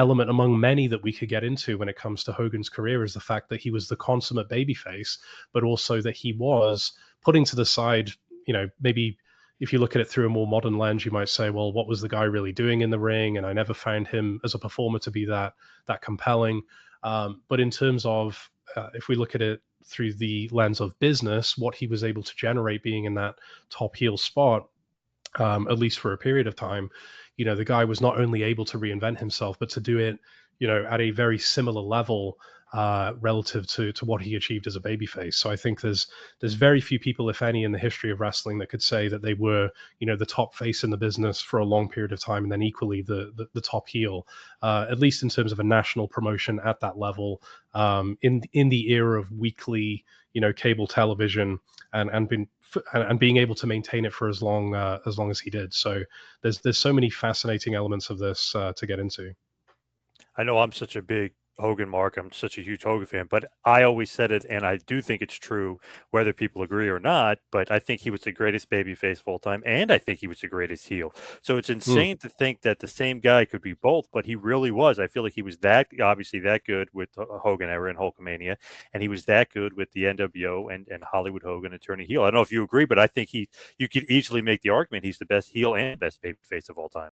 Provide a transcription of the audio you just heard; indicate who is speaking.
Speaker 1: element among many that we could get into when it comes to Hogan's career is the fact that he was the consummate babyface, but also that he was putting to the side, maybe if you look at it through a more modern lens, you might say, well, what was the guy really doing in the ring? And I never found him as a performer to be that compelling. But in terms of if we look at it through the lens of business, what he was able to generate being in that top heel spot, at least for a period of time, the guy was not only able to reinvent himself, but to do it, at a very similar level relative to what he achieved as a babyface. So I think there's very few people, if any, in the history of wrestling that could say that they were, the top face in the business for a long period of time, and then equally the top heel, at least in terms of a national promotion at that level, in the era of weekly, cable television, and being able to maintain it for as long as he did. So there's so many fascinating elements of this to get into.
Speaker 2: I know I'm such a big Hogan mark. I'm such a huge Hogan fan, but I always said it, and I do think it's true, whether people agree or not. But I think he was the greatest babyface of all time, and I think he was the greatest heel. So it's
Speaker 1: Mm.
Speaker 2: insane to think that the same guy could be both, but he really was. I feel like he was obviously that good with Hogan era and Hulkamania, and he was that good with the NWO and Hollywood Hogan and turning heel. I don't know if you agree, but I think you could easily make the argument he's the best heel and best babyface of all time.